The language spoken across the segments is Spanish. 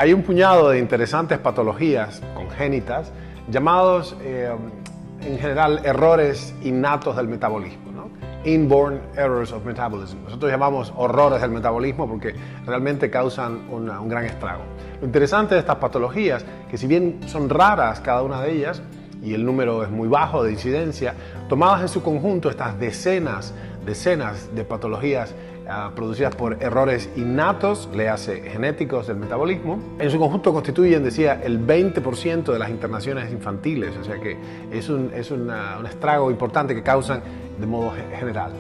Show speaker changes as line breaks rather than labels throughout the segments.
Hay un puñado de interesantes patologías congénitas llamados, en general, errores innatos del metabolismo, ¿no? Inborn errors of metabolism. Nosotros llamamos horrores del metabolismo porque realmente causan un gran estrago. Lo interesante de estas patologías, que si bien son raras cada una de ellas, y el número es muy bajo de incidencia, tomadas en su conjunto, estas decenas de patologías producidas por errores innatos, le hace genéticos del metabolismo, en su conjunto constituyen, decía, el 20% de las internaciones infantiles, o sea que es un estrago importante que causan de modo general.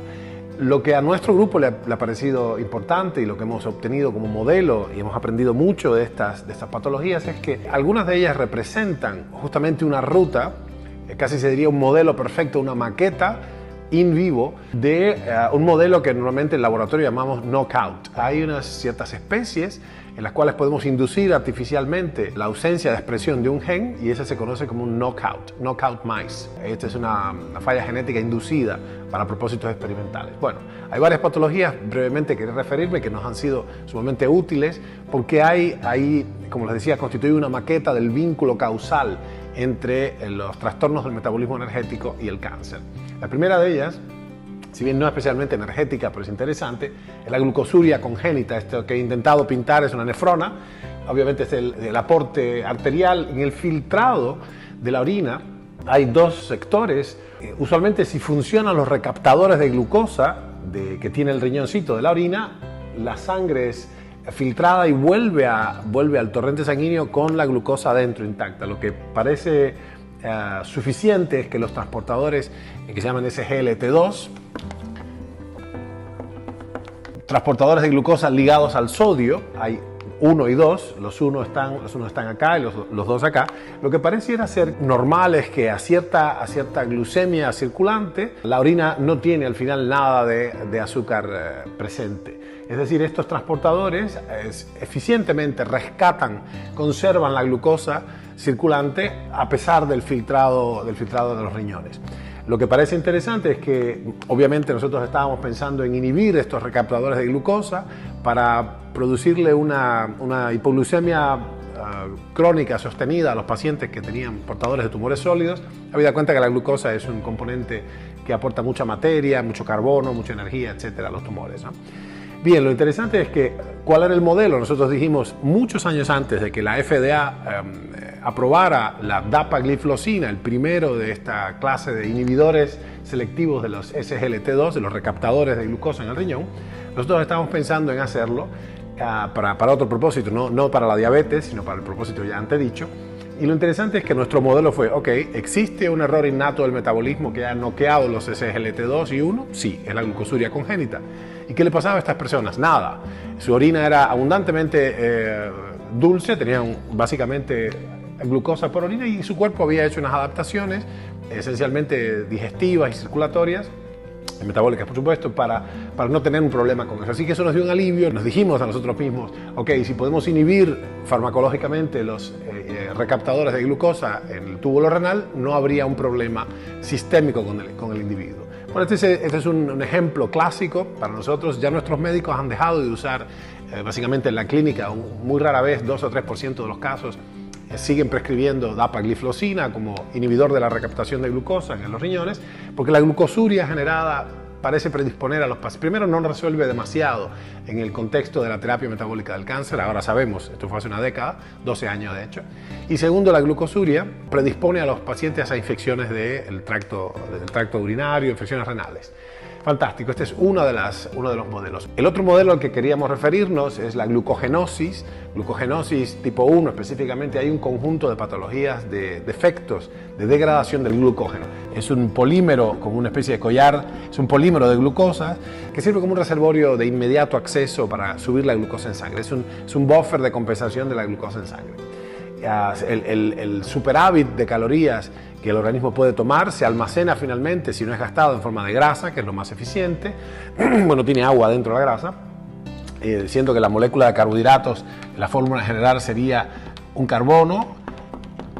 Lo que a nuestro grupo le ha parecido importante y lo que hemos obtenido como modelo y hemos aprendido mucho de estas patologías es que algunas de ellas representan justamente una ruta, casi se diría un modelo perfecto, una maqueta in vivo de un modelo que normalmente en el laboratorio llamamos knockout. Hay unas ciertas especies en las cuales podemos inducir artificialmente la ausencia de expresión de un gen y esa se conoce como un knockout mice. Esta es una falla genética inducida para propósitos experimentales. Bueno, hay varias patologías, brevemente quería referirme, que nos han sido sumamente útiles porque hay, como les decía, constituye una maqueta del vínculo causal entre los trastornos del metabolismo energético y el cáncer. La primera de ellas, si bien no especialmente energética, pero es interesante, es la glucosuria congénita. Esto que he intentado pintar es una nefrona, obviamente es el aporte arterial. En el filtrado de la orina hay dos sectores. Usualmente, si funcionan los recaptadores de glucosa que tiene el riñoncito de la orina, la sangre es filtrada y vuelve al torrente sanguíneo con la glucosa adentro intacta. Lo que parece suficiente es que los transportadores que se llaman SGLT2, transportadores de glucosa ligados al sodio, hay 1 y 2, los uno están acá y los dos acá. Lo que pareciera ser normal es que a cierta glucemia circulante, la orina no tiene al final nada de azúcar presente. Es decir, estos transportadores eficientemente rescatan, conservan la glucosa circulante a pesar del filtrado de los riñones. Lo que parece interesante es que obviamente nosotros estábamos pensando en inhibir estos recaptadores de glucosa para producirle una hipoglucemia crónica sostenida a los pacientes que tenían portadores de tumores sólidos, habida cuenta que la glucosa es un componente que aporta mucha materia, mucho carbono, mucha energía, etcétera, a los tumores, ¿no? Bien, lo interesante es que, ¿cuál era el modelo? Nosotros dijimos muchos años antes de que la FDA aprobara la dapagliflozina, el primero de esta clase de inhibidores selectivos de los SGLT2, de los recaptadores de glucosa en el riñón, nosotros estábamos pensando en hacerlo para otro propósito, no para la diabetes, sino para el propósito ya antedicho. Y lo interesante es que nuestro modelo fue, ok, ¿existe un error innato del metabolismo que ha noqueado los SGLT2 y 1? Sí, es la glucosuria congénita. ¿Y qué le pasaba a estas personas? Nada. Su orina era abundantemente dulce, tenían básicamente glucosa por orina y su cuerpo había hecho unas adaptaciones esencialmente digestivas y circulatorias, metabólicas por supuesto, para no tener un problema con eso. Así que eso nos dio un alivio. Nos dijimos a nosotros mismos, ok, si podemos inhibir farmacológicamente los recaptadores de glucosa en el túbulo renal, no habría un problema sistémico con el individuo. Bueno, este es un ejemplo clásico para nosotros. Ya nuestros médicos han dejado de usar, básicamente en la clínica, muy rara vez, 2 o 3% de los casos, siguen prescribiendo dapagliflozina como inhibidor de la recaptación de glucosa en los riñones, porque la glucosuria generada parece predisponer a los pacientes. Primero, no resuelve demasiado en el contexto de la terapia metabólica del cáncer, ahora sabemos, esto fue hace una década, 12 años de hecho. Y segundo, la glucosuria predispone a los pacientes a infecciones del tracto urinario, infecciones renales. Fantástico, este es uno de los modelos. El otro modelo al que queríamos referirnos es la glucogenosis tipo 1 específicamente. Hay un conjunto de patologías, de defectos, de degradación del glucógeno. Es un polímero, como una especie de collar, es un polímero de glucosa que sirve como un reservorio de inmediato acceso para subir la glucosa en sangre. Es un buffer de compensación de la glucosa en sangre. El superávit de calorías que el organismo puede tomar se almacena finalmente, si no es gastado, en forma de grasa, que es lo más eficiente. Bueno, tiene agua dentro de la grasa, siendo que la molécula de carbohidratos, la fórmula general sería un carbono,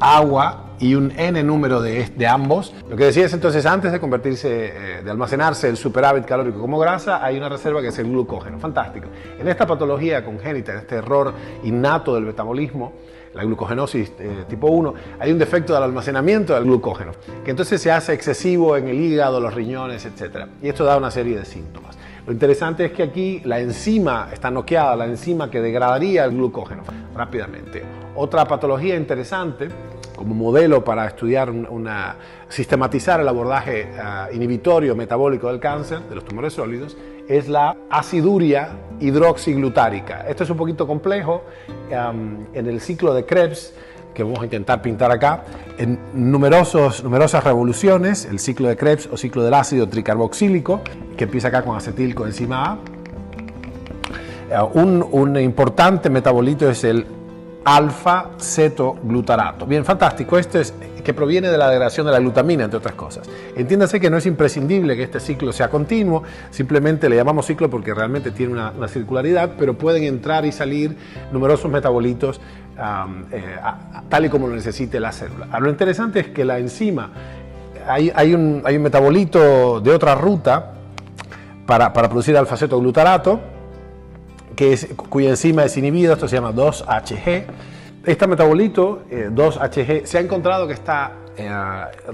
agua y un n número de ambos. Lo que decía es entonces, antes de convertirse, de almacenarse el superávit calórico como grasa, hay una reserva que es el glucógeno. Fantástico. En esta patología congénita, en este error innato del metabolismo, la glucogenosis tipo 1, hay un defecto del almacenamiento del glucógeno, que entonces se hace excesivo en el hígado, los riñones, etc. Y esto da una serie de síntomas. Lo interesante es que aquí la enzima está noqueada, la enzima que degradaría el glucógeno rápidamente. Otra patología interesante, como modelo para estudiar sistematizar el abordaje inhibitorio metabólico del cáncer, de los tumores sólidos, es la aciduria hidroxiglutárica. Esto es un poquito complejo. En el ciclo de Krebs, que vamos a intentar pintar acá, en numerosas revoluciones, el ciclo de Krebs o ciclo del ácido tricarboxílico, que empieza acá con acetilcoenzima A. Un importante metabolito es el alfa-cetoglutarato. Bien, fantástico. Esto es que proviene de la degradación de la glutamina, entre otras cosas. Entiéndase que no es imprescindible que este ciclo sea continuo, simplemente le llamamos ciclo porque realmente tiene una circularidad, pero pueden entrar y salir numerosos metabolitos tal y como lo necesite la célula. Lo interesante es que la enzima, hay un metabolito de otra ruta para producir alfa-cetoglutarato, cuya enzima es inhibida, esto se llama 2-HG. Este metabolito, 2-HG, se ha encontrado que está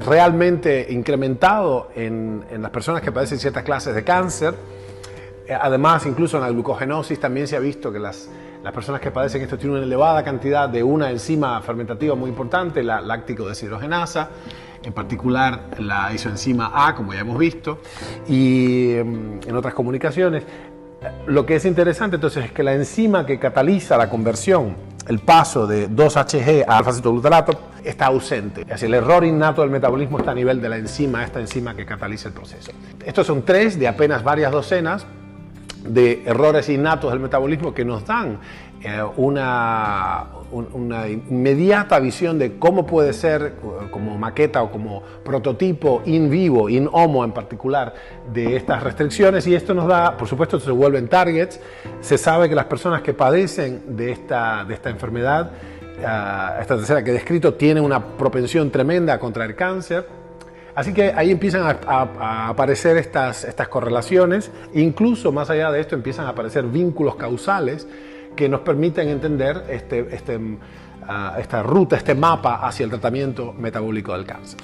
realmente incrementado en las personas que padecen ciertas clases de cáncer. Además, incluso en la glucogenosis también se ha visto que las personas que padecen esto tienen una elevada cantidad de una enzima fermentativa muy importante, la láctico deshidrogenasa, en particular la isoenzima A, como ya hemos visto, y en otras comunicaciones. Lo que es interesante entonces es que la enzima que cataliza la conversión, el paso de 2-HG a alfa-cetoglutarato, está ausente. Es decir, el error innato del metabolismo está a nivel de la enzima, esta enzima que cataliza el proceso. Estos son 3 de apenas varias docenas de errores innatos del metabolismo que nos dan una inmediata visión de cómo puede ser, como maqueta o como prototipo in vivo, in homo en particular, de estas restricciones, y esto nos da, por supuesto, se vuelven targets. Se sabe que las personas que padecen de esta enfermedad, esta tercera que he descrito, tienen una propensión tremenda a contraer cáncer. Así que ahí empiezan a aparecer estas correlaciones. Incluso más allá de esto empiezan a aparecer vínculos causales que nos permiten entender esta ruta, este mapa hacia el tratamiento metabólico del cáncer.